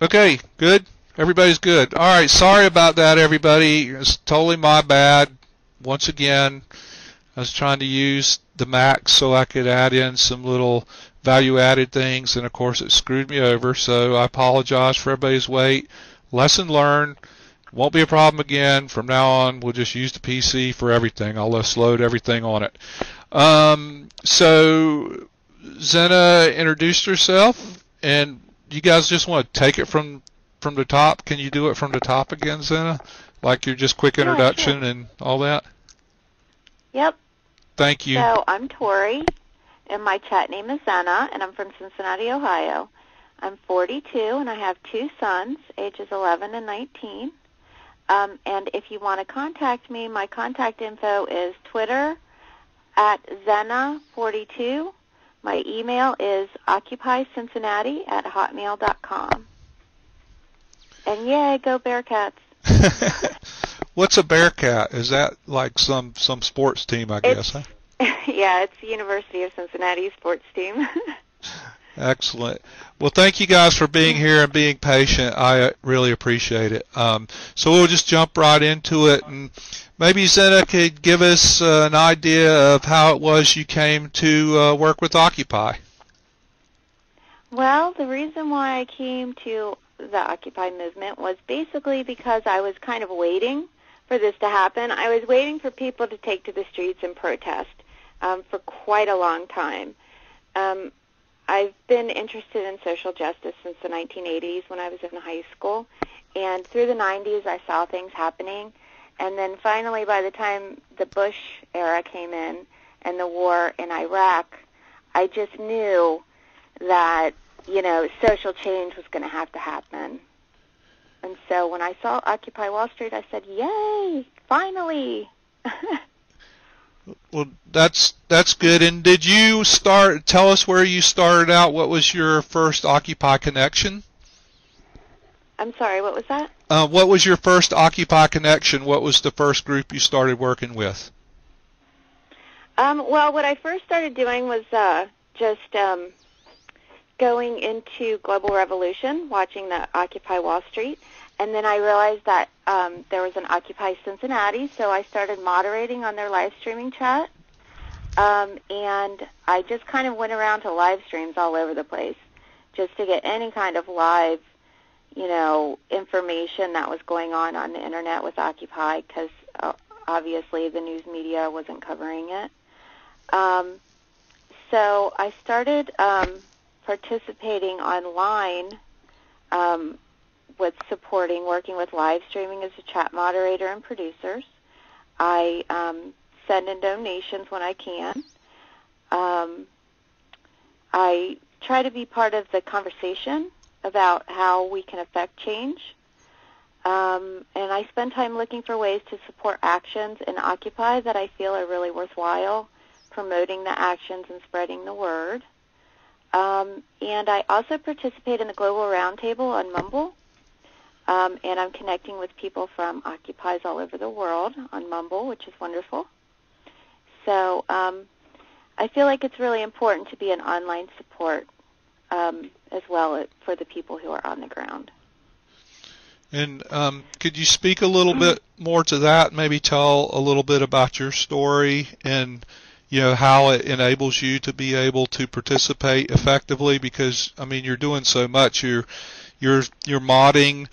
Okay, good. Everybody's good. All right, sorry about that, everybody. It's totally my bad. Once again, I was trying to use the Mac so I could add in some little value-added things, and of course it screwed me over, so I apologize for everybody's wait. Lesson learned. Won't be a problem again. From now on, we'll just use the PC for everything. I'll just load everything on it. So Zenna introduced herself, and you guys just want to take it from the top. Can you do it from the top again, Zenna? Like your just quick introduction sure. and all that? Yep. Thank you. So I'm Torrie, and my chat name is Zenna, and I'm from Cincinnati, Ohio. I'm 42, and I have 2 sons, ages 11 and 19. And if you want to contact me, my contact info is Twitter @Zenna42. My email is occupycincinnati@hotmail.com. And yay, go Bearcats! What's a Bearcat? Is that like some sports team, I guess? Huh? Yeah, it's the University of Cincinnati sports team. Excellent. Well, thank you guys for being here and being patient. I really appreciate it. So we'll just jump right into it, and maybe Zenna could give us an idea of how it was you came to work with Occupy. Well, the reason why I came to the Occupy movement was basically because I was kind of waiting for this to happen. I was waiting for people to take to the streets and protest for quite a long time. I've been interested in social justice since the 1980s when I was in high school, and through the 90s I saw things happening, and then finally by the time the Bush era came in and the war in Iraq, I just knew that, social change was going to have to happen. And so when I saw Occupy Wall Street, I said, yay, finally! Well, that's good. And did you tell us where you started out? What was your first Occupy connection? I'm sorry, what was that? What was your first Occupy connection? What was the first group you started working with? Well, what I first started doing was just going into Global Revolution, watching the Occupy Wall Street. And then I realized that there was an Occupy Cincinnati, so I started moderating on their live streaming chat. And I just kind of went around to live streams all over the place just to get any kind of live, information that was going on the Internet with Occupy, because obviously the news media wasn't covering it. So I started participating online with working with live streaming as a chat moderator and producers. I send in donations when I can. I try to be part of the conversation about how we can affect change. And I spend time looking for ways to support actions in Occupy that I feel are really worthwhile, promoting the actions and spreading the word. And I also participate in the Global Roundtable on Mumble. And I'm connecting with people from Occupies all over the world on Mumble, which is wonderful. So I feel like it's really important to be an online support as well for the people who are on the ground. And could you speak a little bit more to that? Maybe tell a little bit about your story and how it enables you to be able to participate effectively, because you're doing so much. You're modding,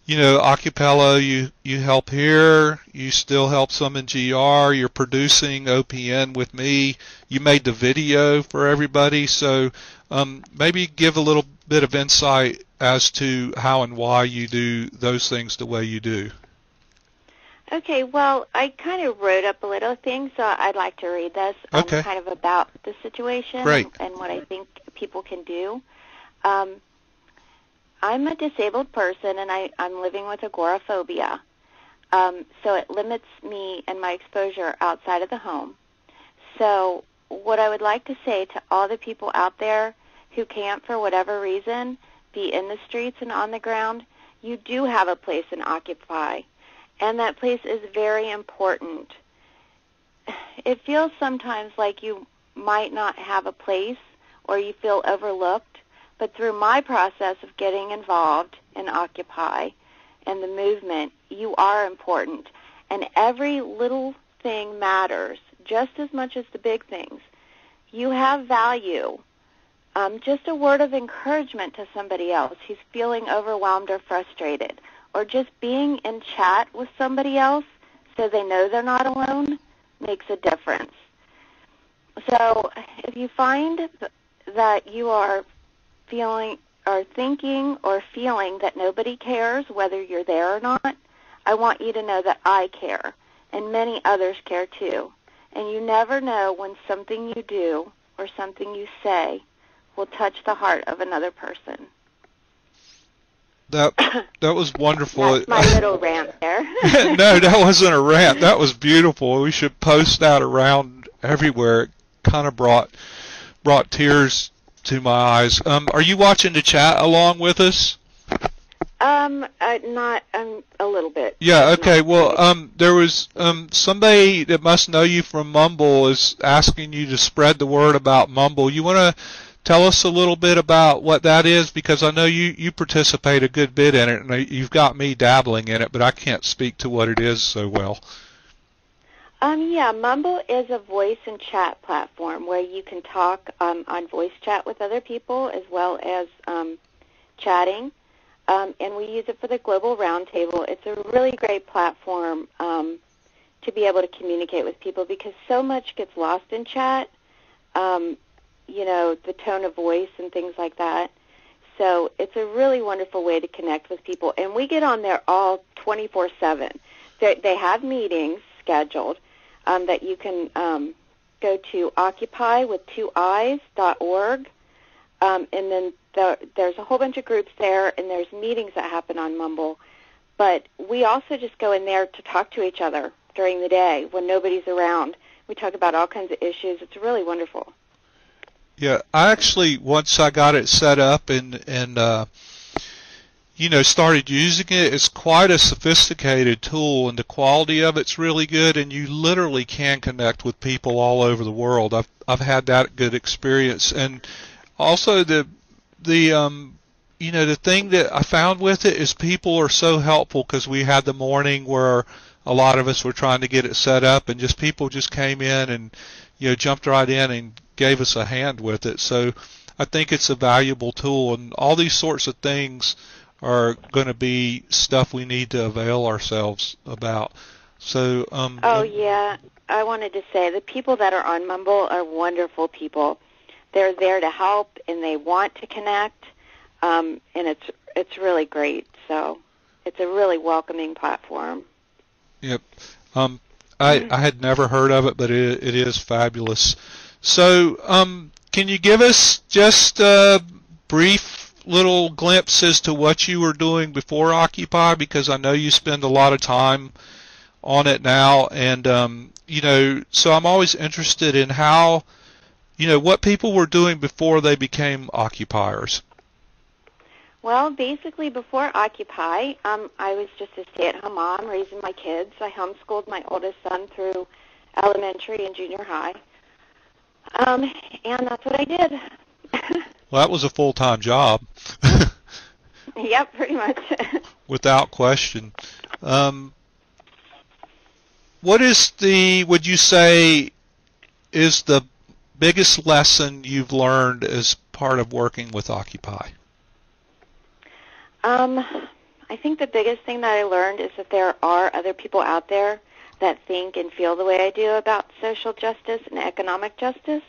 Occupella, you help here, you still help some in GR, you're producing OPN with me, you made the video for everybody, so maybe give a little bit of insight as to how and why you do those things the way you do. Okay, well, I kind of wrote up a little thing, so I'd like to read this kind of about the situation and what I think people can do. I'm a disabled person, and I'm living with agoraphobia, so it limits me and my exposure outside of the home. So what I would like to say to all the people out there who can't, for whatever reason, be in the streets and on the ground, you do have a place in Occupy, and that place is very important. It feels sometimes like you might not have a place or you feel overlooked, but through my process of getting involved in Occupy and the movement, you are important. And every little thing matters just as much as the big things. You have value. Just a word of encouragement to somebody else who's feeling overwhelmed or frustrated, or just being in chat with somebody else so they know they're not alone makes a difference. So if you find that you are feeling or thinking or feeling that nobody cares, whether you're there or not, I want you to know that I care, and many others care too. And you never know when something you do or something you say will touch the heart of another person. That was wonderful. That's my little rant there. No, that wasn't a rant. That was beautiful. We should post that around everywhere. It kind of brought tears to my eyes. Are you watching the chat along with us? Not a little bit. Yeah. Okay. Well, there was somebody that must know you from Mumble is asking you to spread the word about Mumble. You want to tell us a little bit about what that is, because I know you participate a good bit in it, and you've got me dabbling in it, but I can't speak to what it is so well. Yeah, Mumble is a voice and chat platform where you can talk on voice chat with other people as well as chatting, and we use it for the Global Roundtable. It's a really great platform to be able to communicate with people because so much gets lost in chat. You know, the tone of voice and things like that. So it's a really wonderful way to connect with people. And we get on there all 24/7. They have meetings scheduled that you can go to occupy.org, and then there's a whole bunch of groups there, and there's meetings that happen on Mumble. But we also just go in there to talk to each other during the day when nobody's around. We talk about all kinds of issues. It's really wonderful. Yeah, I actually, once I got it set up and you know, started using it, it's quite a sophisticated tool, and the quality of it's really good, and you literally can connect with people all over the world. I've had that good experience, and also the you know, the thing that I found with it is people are so helpful, because we had the morning where a lot of us were trying to get it set up, and just people just came in and, you know, jumped right in and gave us a hand with it. So I think it's a valuable tool, and all these sorts of things are going to be stuff we need to avail ourselves about. So yeah, I wanted to say the people that are on Mumble are wonderful people. They're there to help, and they want to connect, and it's really great. So it's a really welcoming platform. Yep. I had never heard of it, but it is fabulous. So can you give us just a brief little glimpse as to what you were doing before Occupy, because I know you spend a lot of time on it now, and you know, so I'm always interested in how, you know, what people were doing before they became occupiers. Well, basically before Occupy, I was just a stay-at-home mom raising my kids. I homeschooled my oldest son through elementary and junior high, and that's what I did. Well, that was a full-time job. Yep, pretty much. Without question. What would you say is the biggest lesson you've learned as part of working with Occupy? I think the biggest thing that I learned is that there are other people out there that think and feel the way I do about social justice and economic justice,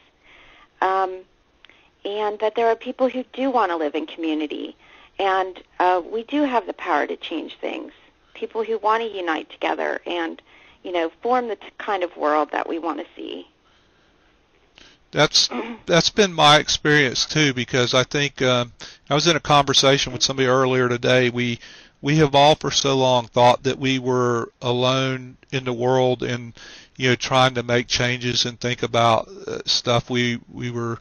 and that there are people who do want to live in community, and we do have the power to change things. People who want to unite together and, you know, form the kind of world that we want to see. That's been my experience too, because I think I was in a conversation with somebody earlier today. We have all for so long thought that we were alone in the world, and, you know, trying to make changes and think about stuff we were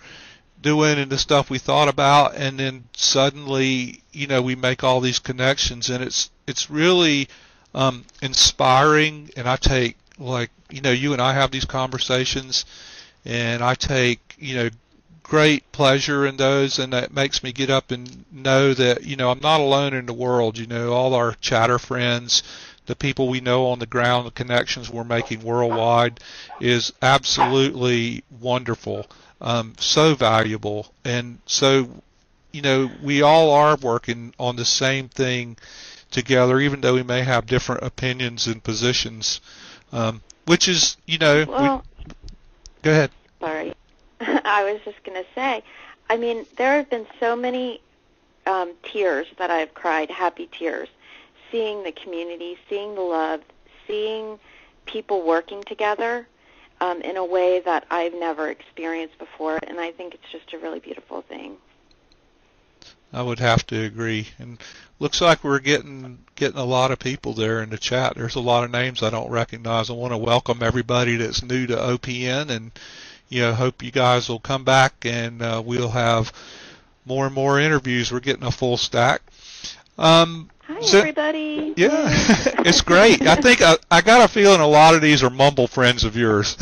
doing and the stuff we thought about, and then suddenly, you know, we make all these connections, and it's really inspiring. And I take, like, you know, you and I have these conversations, and I take, you know, great pleasure in those, and that makes me get up and know that, I'm not alone in the world. All our chatter friends, the people we know on the ground, the connections we're making worldwide is absolutely wonderful, so valuable. And so, we all are working on the same thing together, even though we may have different opinions and positions, which is, Well, go ahead. Sorry. I was just going to say, there have been so many tears that I've cried, happy tears, seeing the community, seeing the love, seeing people working together in a way that I've never experienced before, and I think it's just a really beautiful thing. I would have to agree. And looks like we're getting a lot of people there in the chat. There's a lot of names I don't recognize. I want to welcome everybody that's new to OPN, and hope you guys will come back, and we'll have more and more interviews. We're getting a full stack. Hi, everybody. Yeah, it's great. I think I got a feeling a lot of these are mumble friends of yours.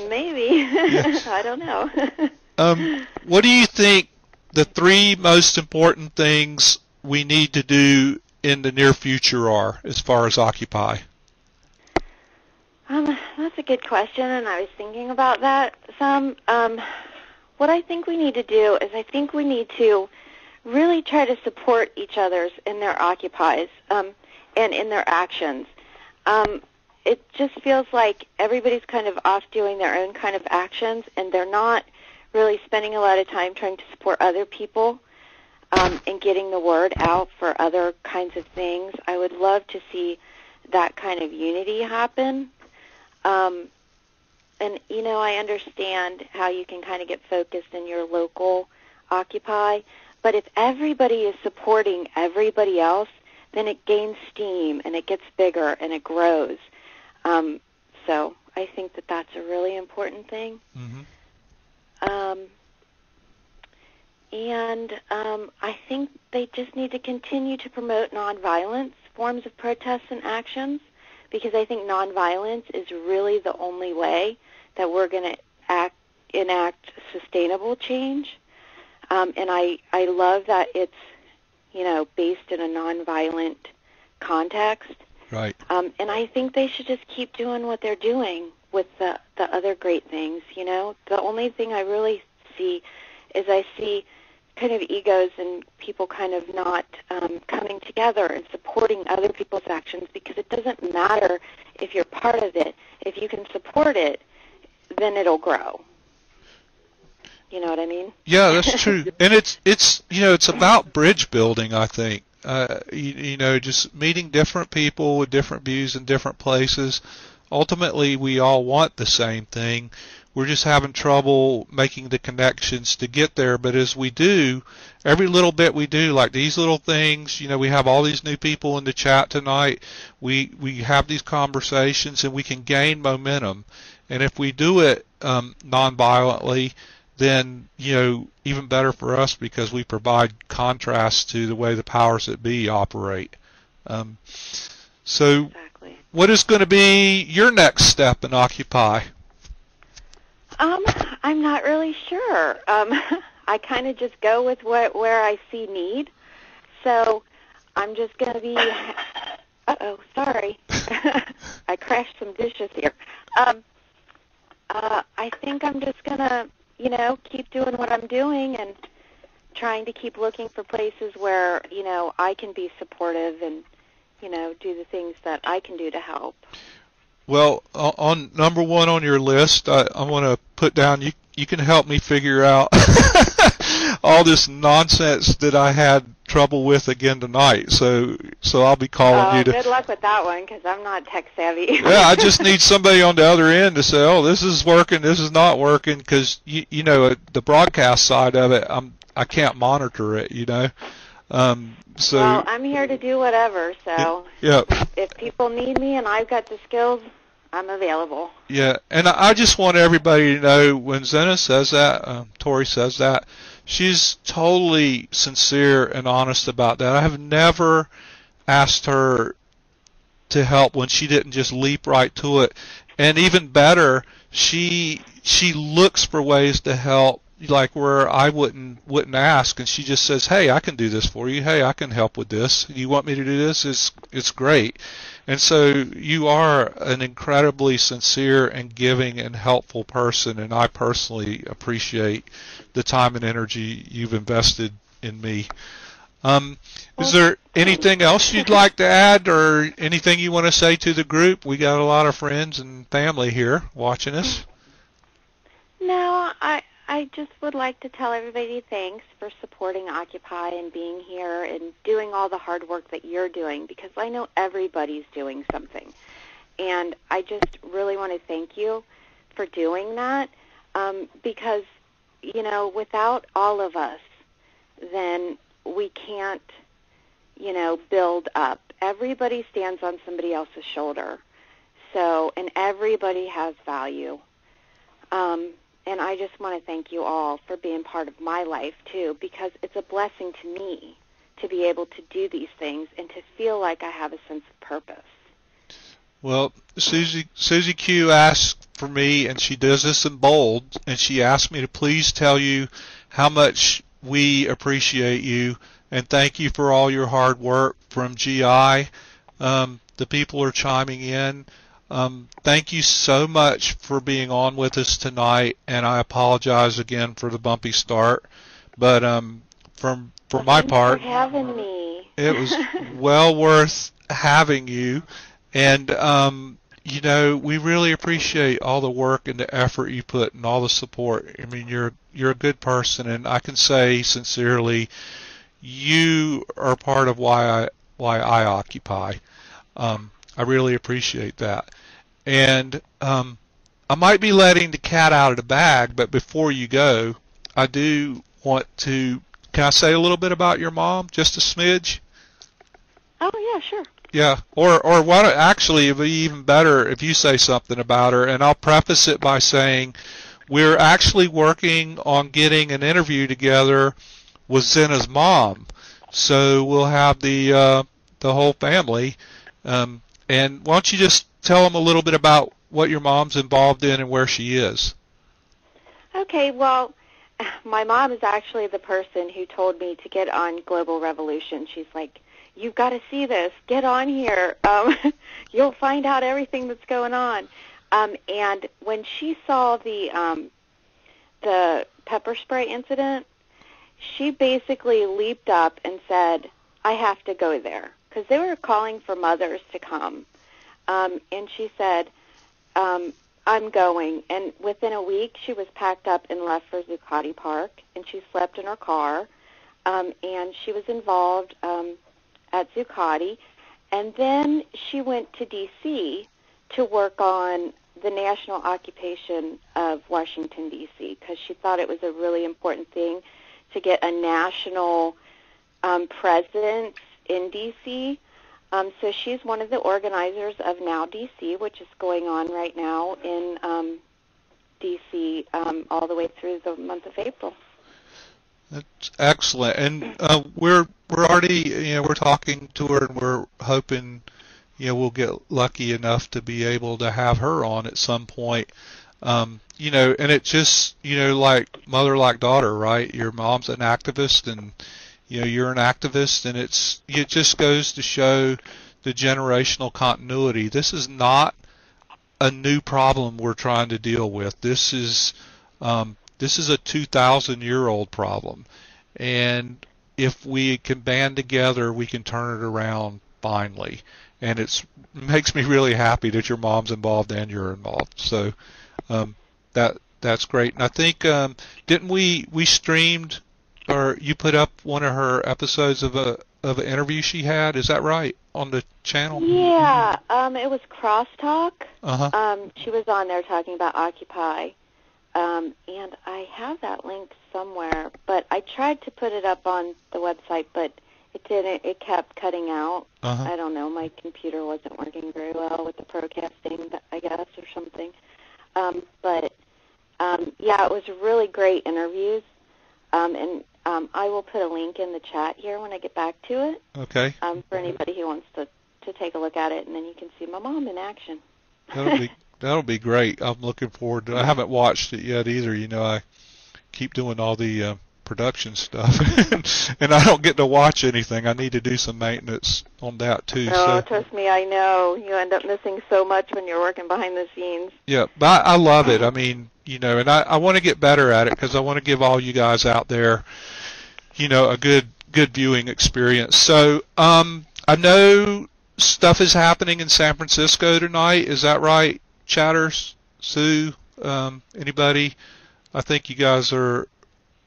Maybe. Yeah. I don't know. What do you think the 3 most important things we need to do in the near future are as far as Occupy? That's a good question, and I was thinking about that some. What I think we need to do is I think we need to really try to support each other's in their occupies and in their actions. It just feels like everybody's kind of off doing their own kind of actions, and they're not really spending a lot of time trying to support other people and getting the word out for other kinds of things. I would love to see that kind of unity happen. And, I understand how you can kind of get focused in your local Occupy, but if everybody is supporting everybody else, then it gains steam and it gets bigger and it grows. So I think that that's a really important thing. Mm-hmm. I think they just need to continue to promote nonviolence forms of protests and actions, because I think nonviolence is really the only way that we're going to enact sustainable change. And I love that it's, based in a nonviolent context. Right. And I think they should just keep doing what they're doing with the other great things, The only thing I really see is I see kind of egos and people kind of not coming together and supporting other people's actions, because it doesn't matter if you're part of it. If you can support it, then it'll grow. You know what I mean? Yeah, that's true. And it's about bridge building, I think. Just meeting different people with different views in different places. Ultimately, we all want the same thing. We're just having trouble making the connections to get there. But as we do, every little bit we do, like these little things, we have all these new people in the chat tonight. We have these conversations, and we can gain momentum. And if we do it nonviolently, then, even better for us, because we provide contrast to the way the powers that be operate. So exactly. What is going to be your next step in Occupy? I'm not really sure. I kind of just go with where I see need. So I'm just going to be... Uh-oh, sorry. I crashed some dishes here. I think I'm just going to, keep doing what I'm doing and trying to keep looking for places where, I can be supportive and, do the things that I can do to help. Well, on number 1 on your list, I want to put down, you can help me figure out all this nonsense that I had trouble with again tonight. So I'll be calling you to... Good luck with that one, because I'm not tech savvy. Yeah, I just need somebody on the other end to say, oh, this is working, this is not working, because, the broadcast side of it, I can't monitor it, Well, I'm here to do whatever, so yeah. If people need me and I've got the skills, I'm available. Yeah, and I just want everybody to know, when Zenna says that, Torrie says that, she's totally sincere and honest about that. I have never asked her to help when she didn't just leap right to it. And even better, she looks for ways to help, like where I wouldn't ask, and she just says, "Hey, I can do this for you. Hey, I can help with this. You want me to do this? It's great." And so you are an incredibly sincere and giving and helpful person, and I personally appreciate the time and energy you've invested in me. Is there anything else you'd like to add, or anything you want to say to the group? We got a lot of friends and family here watching us. No, I just would like to tell everybody thanks for supporting Occupy and being here and doing all the hard work that you're doing, because I know everybody's doing something. And I just really want to thank you for doing that, because, you know, without all of us, then we can't, you know, build up. Everybody stands on somebody else's shoulder. So, and everybody has value. And I just want to thank you all for being part of my life, too, because it's a blessing to me to be able to do these things and to feel like I have a sense of purpose. Well, Susie Q asked for me, and she does this in bold, and she asked me to please tell you how much we appreciate you and thank you for all your hard work from GI. The people are chiming in. Thank you so much for being on with us tonight, and I apologize again for the bumpy start. But for my part, thanks for having me. It was well worth having you, and you know, we really appreciate all the work and the effort you put and all the support. I mean, you're a good person, and I can say sincerely, you are part of why I occupy. I really appreciate that. And I might be letting the cat out of the bag, but before you go, I do want to, can I say a little bit about your mom, just a smidge? Oh, yeah, sure. Yeah, or why don't, actually, it would be even better if you say something about her, and I'll preface it by saying we're actually working on getting an interview together with Zenna's mom, so we'll have the whole family. And why don't you just tell them a little bit about what your mom's involved in and where she is? Okay, well, my mom is actually the person who told me to get on Global Revolution. She's like, you've got to see this. Get on here. You'll find out everything that's going on. And when she saw the pepper spray incident, she basically leaped up and said, I have to go there, because they were calling for mothers to come. And she said, I'm going. And within a week, she was packed up and left for Zuccotti Park, and she slept in her car. And she was involved at Zuccotti. And then she went to D.C. to work on the national occupation of Washington, D.C., because she thought it was a really important thing to get a national presence in D.C., so she's one of the organizers of Now DC, which is going on right now in DC all the way through the month of April. That's excellent, and we're already, you know, we're talking to her, and we're hoping, you know, we'll get lucky enough to be able to have her on at some point. You know, and it just, you know, like mother like daughter, right? Your mom's an activist, and you know, you're an activist, and it just goes to show the generational continuity. This is not a new problem we're trying to deal with. This is a 2,000-year-old problem, and if we can band together, we can turn it around finally. And it makes me really happy that your mom's involved and you're involved. So that's great. And I think didn't we streamed, or you put up one of her episodes of an interview she had? Is that right, on the channel? Yeah, it was Crosstalk. Uh-huh. She was on there talking about Occupy, and I have that link somewhere. But I tried to put it up on the website, but it didn't. It kept cutting out. Uh-huh. I don't know. My computer wasn't working very well with the procasting, I guess, or something. Yeah, it was really great interviews, and I will put a link in the chat here when I get back to it. Okay. For anybody who wants to take a look at it, and then you can see my mom in action. That'll be great. I'm looking forward to it. I haven't watched it yet either. You know, I keep doing all the production stuff, and I don't get to watch anything. I need to do some maintenance on that too. Oh, So trust me, I know. You end up missing so much when you're working behind the scenes. yeah, but I love it. I mean, you know, and I want to get better at it because I want to give all you guys out there, you know, a good viewing experience. So I know stuff is happening in San Francisco tonight. Is that right, Chatters, Sue, anybody? I think you guys are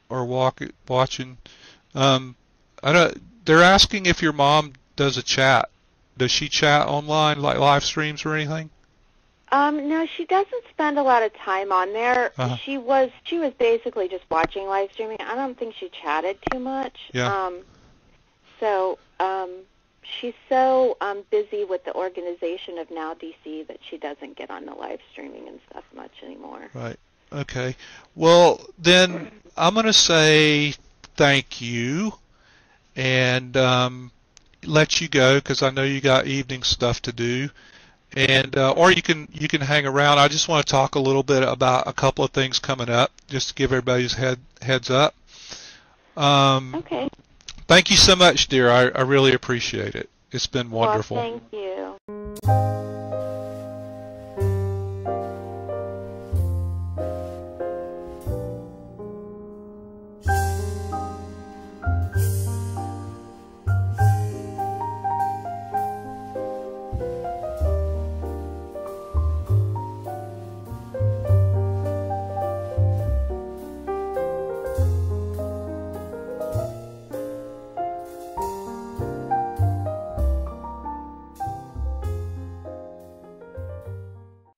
watching. I don't. They're asking if your mom does a chat. Does she chat online, like live streams or anything? No, she doesn't spend a lot of time on there. Uh-huh. She was basically just watching live streaming. I don't think she chatted too much. Yeah. She's so busy with the organization of Now DC that she doesn't get on the live streaming and stuff much anymore. Right. Okay. Well, then I'm going to say thank you and let you go because I know you got evening stuff to do. And or you can hang around. I just want to talk a little bit about a couple of things coming up, just to give everybody's heads up. Okay. Thank you so much, dear. I really appreciate it. It's been wonderful. Well, thank you.